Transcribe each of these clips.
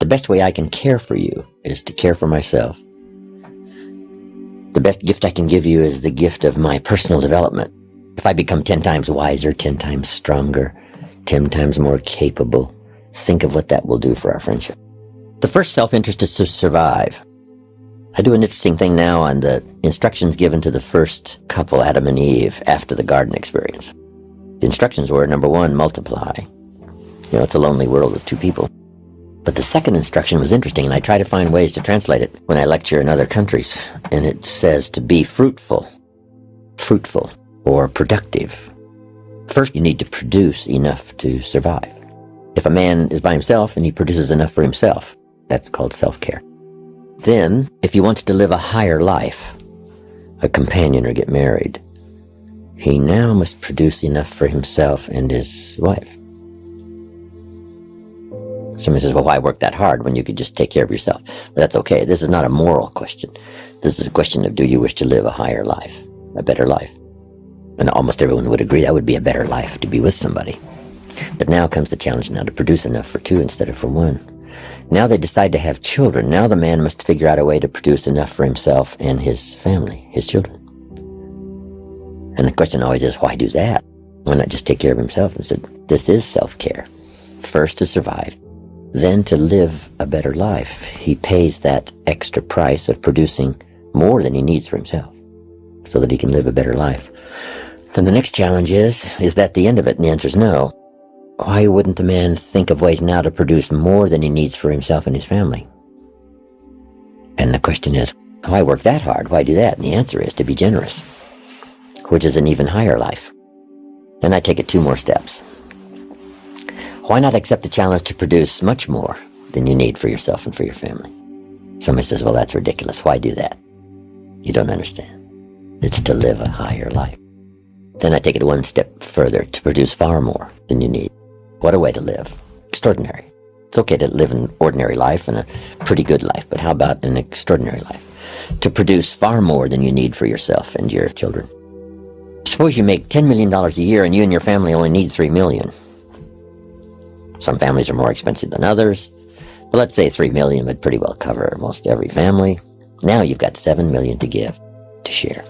The best way I can care for you is to care for myself. The best gift I can give you is the gift of my personal development. If I become 10 times wiser, 10 times stronger, 10 times more capable, think of what that will do for our friendship. The first self-interest is to survive. I do an interesting thing now on the instructions given to the first couple, Adam and Eve, after the garden experience. The instructions were, number 1, multiply. It's a lonely world with 2 people. But the second instruction was interesting, and I try to find ways to translate it when I lecture in other countries. And it says to be fruitful or productive. First, you need to produce enough to survive. If a man is by himself and he produces enough for himself, that's called self-care. Then, if he wants to live a higher life, a companion or get married, he now must produce enough for himself and his wife. Somebody says, well, why work that hard when you could just take care of yourself? But that's okay. This is not a moral question. This is a question of, do you wish to live a higher life, a better life? And almost everyone would agree that would be a better life, to be with somebody. But now comes the challenge now to produce enough for 2 instead of for 1. Now they decide to have children. Now the man must figure out a way to produce enough for himself and his family, his children. And the question always is, why do that? Why not just take care of himself? And said, this is self-care. First to survive, then to live a better life. He pays that extra price of producing more than he needs for himself so that he can live a better life. Then the next challenge is that the end of it? And the answer is no. Why wouldn't the man think of ways now to produce more than he needs for himself and his family? And the question is, why work that hard? Why do that? And the answer is to be generous, which is an even higher life. Then I take it 2 more steps. Why not accept the challenge to produce much more than you need for yourself and for your family? Somebody says, well, that's ridiculous. Why do that? You don't understand. It's to live a higher life. Then I take it 1 step further, to produce far more than you need. What a way to live. Extraordinary. It's okay to live an ordinary life and a pretty good life, but how about an extraordinary life? To produce far more than you need for yourself and your children. Suppose you make $10 million a year and you and your family only need $3 million. Some families are more expensive than others, but let's say $3 million would pretty well cover most every family. Now you've got $7 million to give, to share.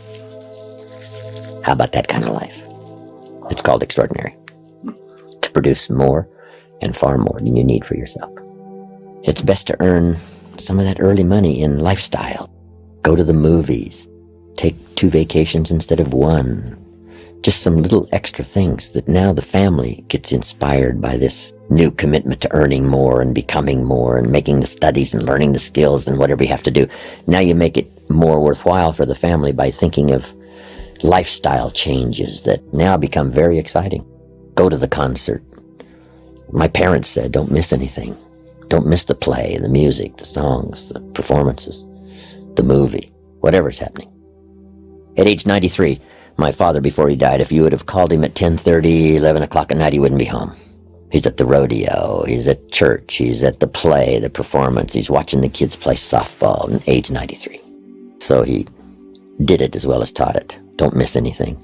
How about that kind of life? It's called extraordinary. To produce more and far more than you need for yourself. It's best to earn some of that early money in lifestyle. Go to the movies. Take 2 vacations instead of 1. Just some little extra things that now the family gets inspired by this new commitment to earning more and becoming more and making the studies and learning the skills and whatever you have to do. Now you make it more worthwhile for the family by thinking of lifestyle changes that now become very exciting. Go to the concert. My parents said, don't miss anything. Don't miss the play, the music, the songs, the performances, the movie, whatever's happening. At age 93, my father, before he died, if you would have called him at 10:30, 11 o'clock at night, he wouldn't be home. He's at the rodeo, he's at church, he's at the play, the performance, he's watching the kids play softball at age 93. So he did it as well as taught it. Don't miss anything.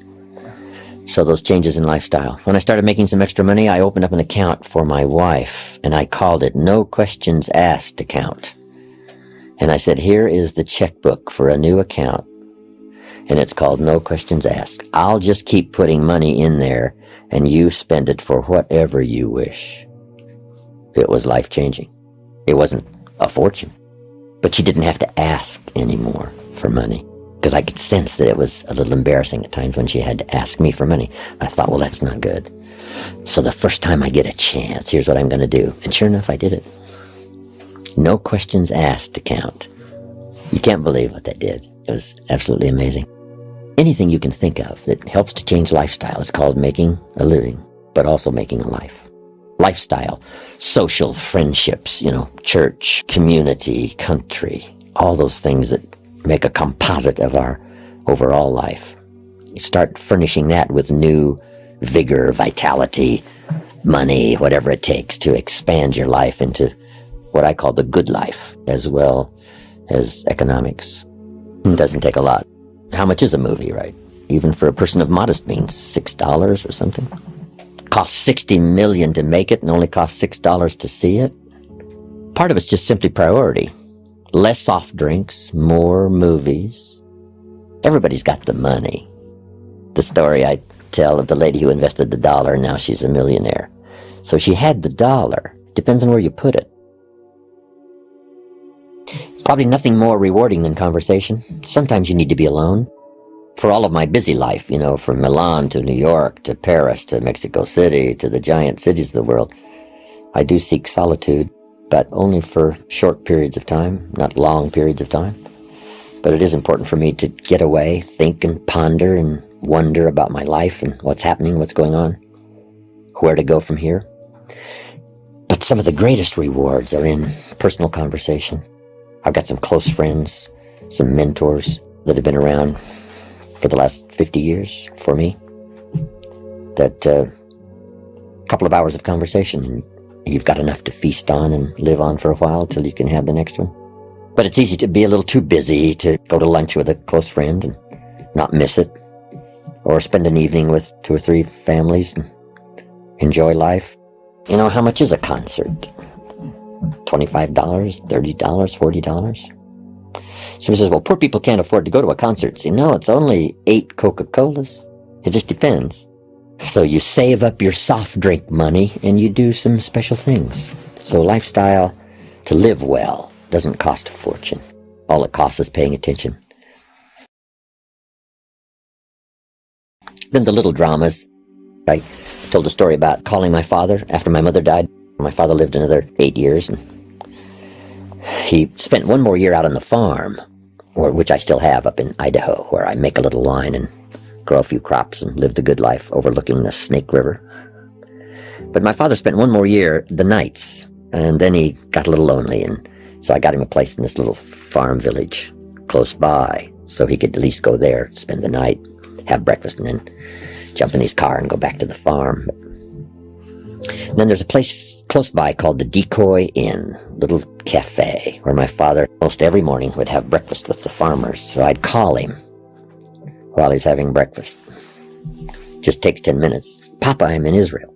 So those changes in lifestyle. When I started making some extra money, I opened up an account for my wife, and I called it No Questions Asked account. And I said, here is the checkbook for a new account. And it's called No Questions Asked. I'll just keep putting money in there, and you spend it for whatever you wish. It was life-changing. It wasn't a fortune. But she didn't have to ask anymore for money, because I could sense that it was a little embarrassing at times when she had to ask me for money. I thought, well, that's not good. So the first time I get a chance, here's what I'm going to do. And sure enough, I did it. No Questions Asked account. You can't believe what that did. It was absolutely amazing. Anything you can think of that helps to change lifestyle is called making a living, but also making a life. Lifestyle, social friendships, church, community, country, all those things that make a composite of our overall life. You start furnishing that with new vigor, vitality, money, whatever it takes to expand your life into what I call the good life, as well as economics. It doesn't take a lot. How much is a movie, right? Even for a person of modest means, $6 or something. Costs $60 million to make it and only costs $6 to see it. Part of it's just simply priority. Less soft drinks, more movies. Everybody's got the money. The story I tell of the lady who invested the dollar, and now she's a millionaire. So she had the dollar. Depends on where you put it. Probably nothing more rewarding than conversation. Sometimes you need to be alone. For all of my busy life, from Milan to New York to Paris to Mexico City to the giant cities of the world, I do seek solitude, but only for short periods of time, not long periods of time. But it is important for me to get away, think and ponder and wonder about my life and what's happening, what's going on, where to go from here. But some of the greatest rewards are in personal conversation. I've got some close friends, some mentors that have been around for the last 50 years for me. That couple of hours of conversation, and you've got enough to feast on and live on for a while till you can have the next one. But it's easy to be a little too busy to go to lunch with a close friend and not miss it, or spend an evening with 2 or 3 families and enjoy life. How much is a concert? $25, $30, $40? Somebody says, well, poor people can't afford to go to a concert. See, no, it's only 8 Coca-Colas. It just depends. So you save up your soft drink money and you do some special things. So lifestyle to live well doesn't cost a fortune. All it costs is paying attention. Then the little dramas. I told a story about calling my father after my mother died. My father lived another 8 years, and he spent 1 more year out on the farm, which I still have up in Idaho, where I make a little wine and grow a few crops and live the good life overlooking the Snake River. But my father spent 1 more year the nights, and then he got a little lonely, and so I got him a place in this little farm village close by, so he could at least go there, spend the night, have breakfast, and then jump in his car and go back to the farm. And then there's a place close by called the Decoy Inn, little cafe, where my father most every morning would have breakfast with the farmers. So I'd call him while he's having breakfast. Just takes 10 minutes. Papa, I'm in Israel.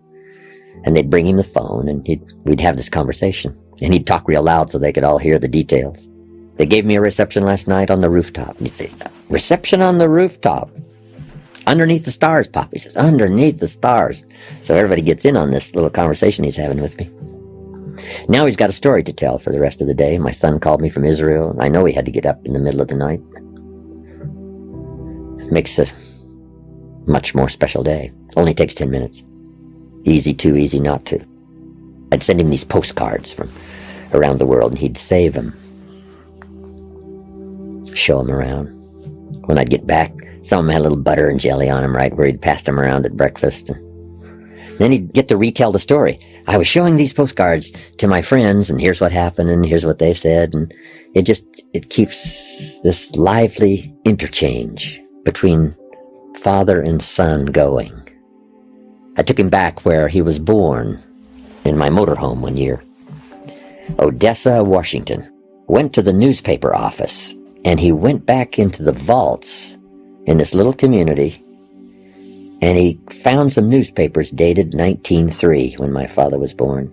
And they'd bring him the phone, and we'd have this conversation. And he'd talk real loud so they could all hear the details. They gave me a reception last night on the rooftop. And he'd say, reception on the rooftop? Underneath the stars, Papa. He says, underneath the stars. So everybody gets in on this little conversation he's having with me. Now he's got a story to tell for the rest of the day. My son called me from Israel, and I know he had to get up in the middle of the night. Makes a much more special day. Only takes 10 minutes. Easy to, easy not to. I'd send him these postcards from around the world, and he'd save them. Show them around. When I'd get back, some of them had a little butter and jelly on them, right, where he'd passed them around at breakfast. And then he'd get to retell the story. I was showing these postcards to my friends, and here's what happened, and here's what they said. And it keeps this lively interchange between father and son going. I took him back where he was born, in my motorhome one year. Odessa, Washington. Went to the newspaper office, and he went back into the vaults in this little community, and he found some newspapers dated 1903, when my father was born.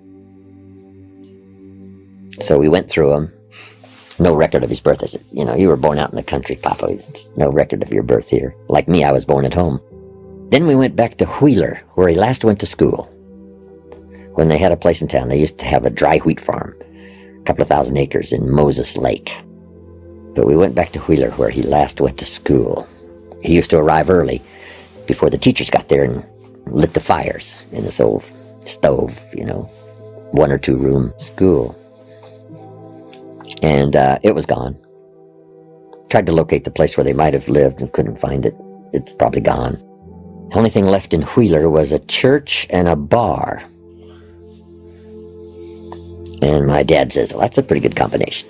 So we went through them. No record of his birth. I said, you were born out in the country, Papa. There's no record of your birth here. Like me, I was born at home. Then we went back to Wheeler, where he last went to school. When they had a place in town, they used to have a dry wheat farm, a couple of 1,000 acres in Moses Lake. But we went back to Wheeler, where he last went to school. He used to arrive early, before the teachers got there, and lit the fires in this old stove, 1 or 2 room school. And it was gone. Tried to locate the place where they might have lived and couldn't find it. It's probably gone. The only thing left in Wheeler was a church and a bar. And my dad says, well, that's a pretty good combination.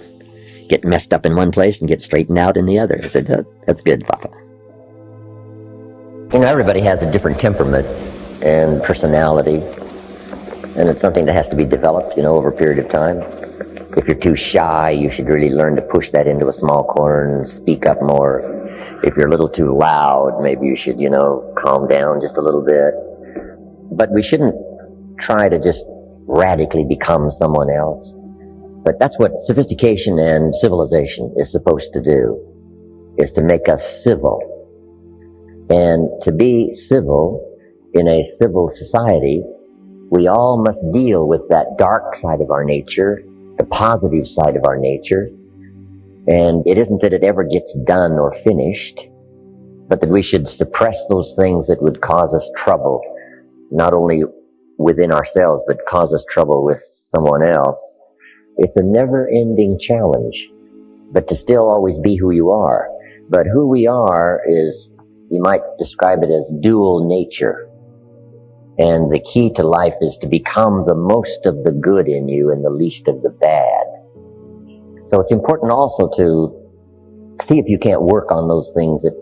Get messed up in one place and get straightened out in the other. I said, that's good, Papa. Everybody has a different temperament and personality, and it's something that has to be developed, over a period of time. If you're too shy, you should really learn to push that into a small corner and speak up more. If you're a little too loud, maybe you should, calm down just a little bit. But we shouldn't try to just radically become someone else. But that's what sophistication and civilization is supposed to do, is to make us civil. And to be civil in a civil society, we all must deal with that dark side of our nature, the positive side of our nature. And it isn't that it ever gets done or finished, but that we should suppress those things that would cause us trouble, not only within ourselves, but cause us trouble with someone else. It's a never-ending challenge, but to still always be who you are. But who we are is, you might describe it as dual nature. And the key to life is to become the most of the good in you and the least of the bad. So it's important also to see if you can't work on those things that,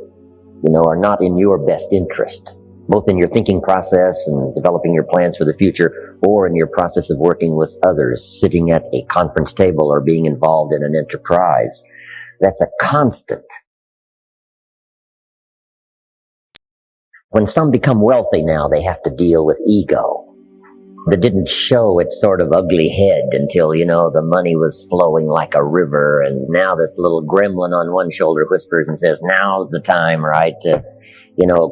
are not in your best interest, both in your thinking process and developing your plans for the future, or in your process of working with others, sitting at a conference table or being involved in an enterprise. That's a constant. When some become wealthy now, they have to deal with ego that didn't show its sort of ugly head until, the money was flowing like a river, and now this little gremlin on one shoulder whispers and says, now's the time, right, to,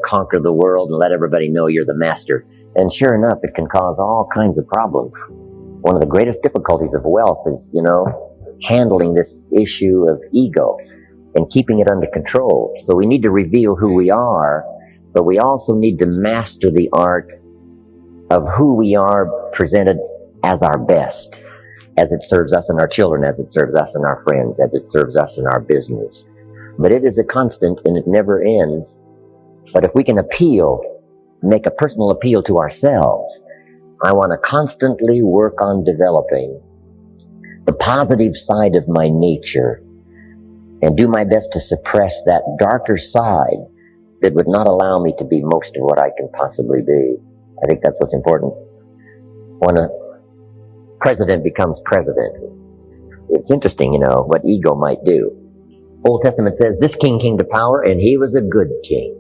conquer the world and let everybody know you're the master. And sure enough, it can cause all kinds of problems. One of the greatest difficulties of wealth is, handling this issue of ego and keeping it under control. So we need to reveal who we are, but we also need to master the art of who we are presented as our best, as it serves us and our children, as it serves us and our friends, as it serves us in our business. But it is a constant and it never ends. But if we can make a personal appeal to ourselves, I want to constantly work on developing the positive side of my nature and do my best to suppress that darker side that would not allow me to be most of what I can possibly be. I think that's what's important. When a president becomes president, it's interesting, what ego might do. Old Testament says this king came to power and he was a good king.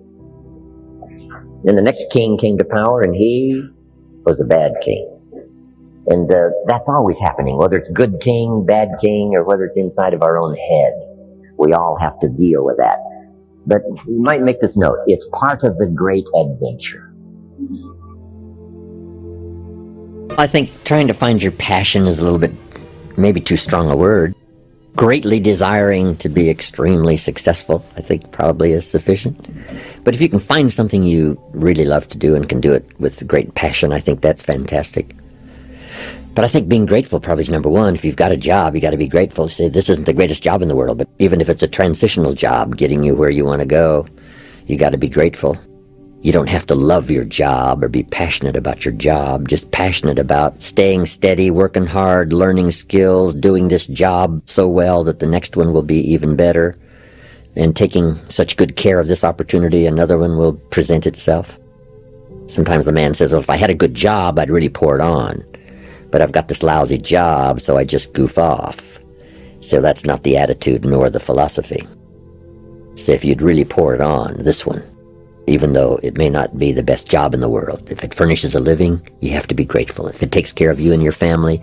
Then the next king came to power and he was a bad king. And that's always happening, whether it's good king, bad king, or whether it's inside of our own head. We all have to deal with that. But you might make this note, it's part of the great adventure. I think trying to find your passion is a little bit, maybe too strong a word. Greatly desiring to be extremely successful, I think probably is sufficient. But if you can find something you really love to do and can do it with great passion, I think that's fantastic. But I think being grateful probably is number one. If you've got a job, you got to be grateful. Say, this isn't the greatest job in the world, but even if it's a transitional job getting you where you want to go, you got to be grateful. You don't have to love your job or be passionate about your job, just passionate about staying steady, working hard, learning skills, doing this job so well that the next one will be even better, and taking such good care of this opportunity, another one will present itself. Sometimes the man says, well, if I had a good job, I'd really pour it on. But I've got this lousy job, so I just goof off. So that's not the attitude nor the philosophy. So if you'd really pour it on, this one, even though it may not be the best job in the world, if it furnishes a living, you have to be grateful. If it takes care of you and your family,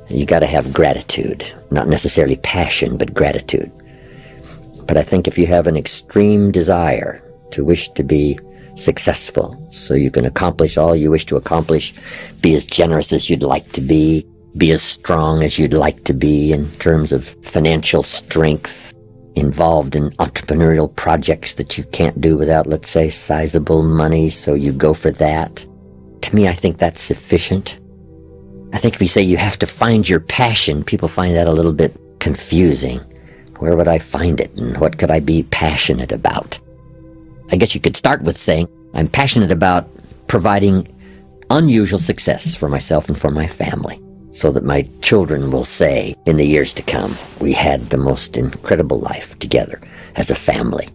you got to have gratitude. Not necessarily passion, but gratitude. But I think if you have an extreme desire to wish to be successful, so you can accomplish all you wish to accomplish, be as generous as you'd like to be as strong as you'd like to be in terms of financial strength, involved in entrepreneurial projects that you can't do without, let's say, sizable money, so you go for that. To me, I think that's sufficient. I think if you say you have to find your passion, people find that a little bit confusing. Where would I find it, and what could I be passionate about? I guess you could start with saying, I'm passionate about providing unusual success for myself and for my family, so that my children will say in the years to come, we had the most incredible life together as a family.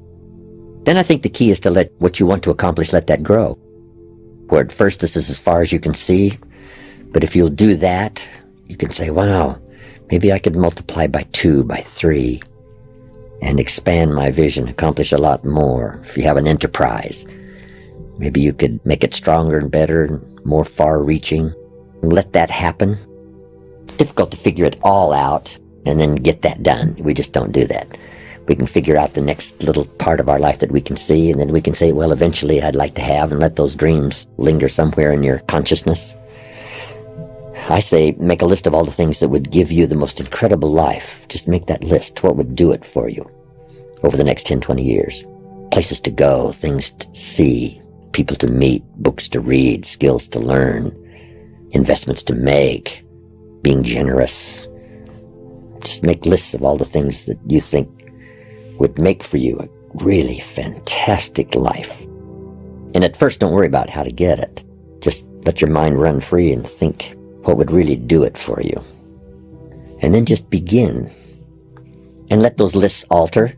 Then I think the key is to let what you want to accomplish, let that grow. Where at first this is as far as you can see, but if you'll do that, you can say, wow, maybe I could multiply by 2, by 3, and expand my vision, accomplish a lot more. If you have an enterprise, maybe you could make it stronger and better and more far-reaching. Let that happen. It's difficult to figure it all out and then get that done. We just don't do that. We can figure out the next little part of our life that we can see, and then we can say, well, eventually I'd like to have, and let those dreams linger somewhere in your consciousness. I say, make a list of all the things that would give you the most incredible life. Just make that list. What would do it for you over the next 10, 20 years? Places to go, things to see, people to meet, books to read, skills to learn, investments to make, being generous. Just make lists of all the things that you think would make for you a really fantastic life. And at first, don't worry about how to get it. Just let your mind run free and think what would really do it for you. And then just begin. And let those lists alter.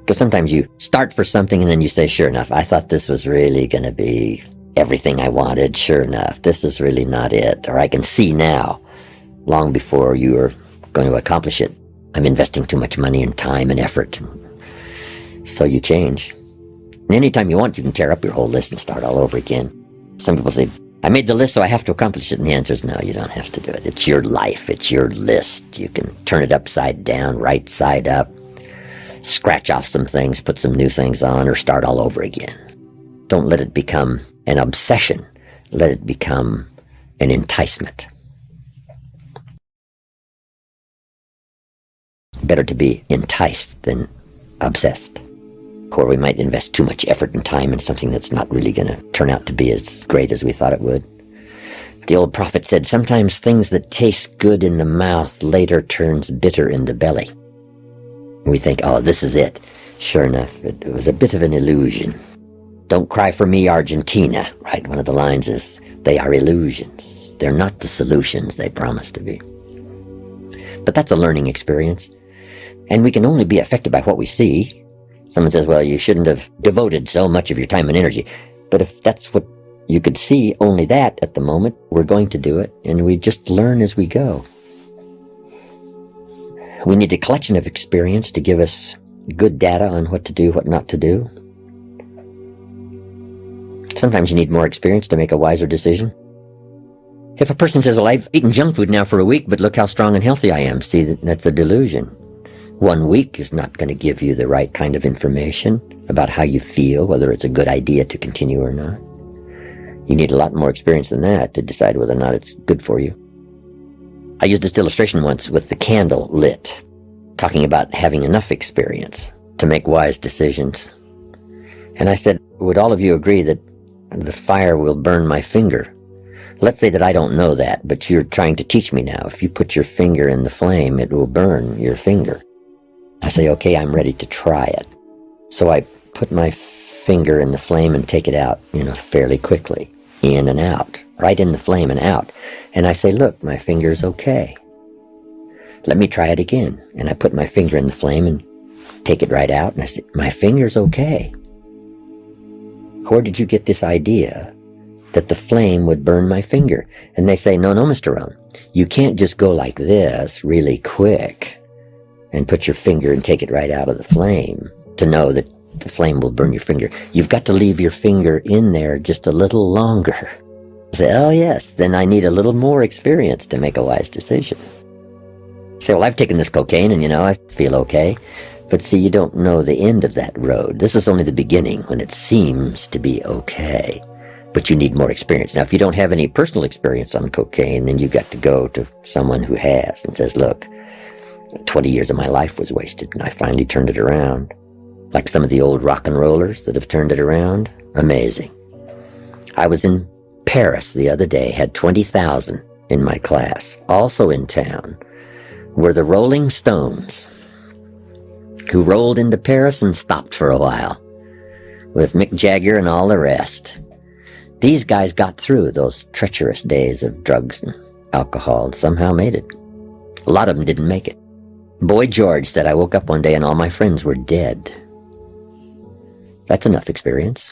Because sometimes you start for something and then you say, sure enough, I thought this was really going to be everything I wanted. Sure enough, this is really not it. Or I can see now, long before you are going to accomplish it, I'm investing too much money and time and effort. So you change. And anytime you want, you can tear up your whole list and start all over again. Some people say, I made the list, so I have to accomplish it. And the answer is no, you don't have to do it. It's your life. It's your list. You can turn it upside down, right side up, scratch off some things, put some new things on, or start all over again. Don't let it become an obsession. Let it become an enticement. Better to be enticed than obsessed. Or we might invest too much effort and time in something that's not really going to turn out to be as great as we thought it would. The old prophet said, sometimes things that taste good in the mouth later turns bitter in the belly. We think, oh, this is it. Sure enough, it was a bit of an illusion. Don't cry for me, Argentina, right? One of the lines is, they are illusions. They're not the solutions they promise to be. But that's a learning experience. And we can only be affected by what we see. Someone says, well, you shouldn't have devoted so much of your time and energy. But if that's what you could see, only that at the moment, we're going to do it. And we just learn as we go. We need a collection of experience to give us good data on what to do, what not to do. Sometimes you need more experience to make a wiser decision. If a person says, well, I've eaten junk food now for a week, but look how strong and healthy I am. See, that's a delusion. 1 week is not going to give you the right kind of information about how you feel, whether it's a good idea to continue or not. You need a lot more experience than that to decide whether or not it's good for you. I used this illustration once with the candle lit, talking about having enough experience to make wise decisions. And I said, would all of you agree that the fire will burn my finger? Let's say that I don't know that, but you're trying to teach me now. If you put your finger in the flame, it will burn your finger. I say, okay, I'm ready to try it. So I put my finger in the flame and take it out, fairly quickly, in and out, right in the flame and out. And I say, look, my finger's okay. Let me try it again. And I put my finger in the flame and take it right out. And I say, my finger's okay. Where did you get this idea that the flame would burn my finger? And they say, no, Mr. Rohn, you can't just go like this really quick and put your finger and take it right out of the flame to know that the flame will burn your finger. You've got to leave your finger in there just a little longer. I say, oh yes, then I need a little more experience to make a wise decision. Say, well, I've taken this cocaine and I feel okay. But see, you don't know the end of that road. This is only the beginning when it seems to be okay. But you need more experience. Now, if you don't have any personal experience on cocaine, then you've got to go to someone who has and says, look, 20 years of my life was wasted, and I finally turned it around. Like some of the old rock and rollers that have turned it around. Amazing. I was in Paris the other day, had 20,000 in my class. Also in town were the Rolling Stones, who rolled into Paris and stopped for a while, with Mick Jagger and all the rest. These guys got through those treacherous days of drugs and alcohol and somehow made it. A lot of them didn't make it. Boy George said, I woke up one day and all my friends were dead. That's enough experience.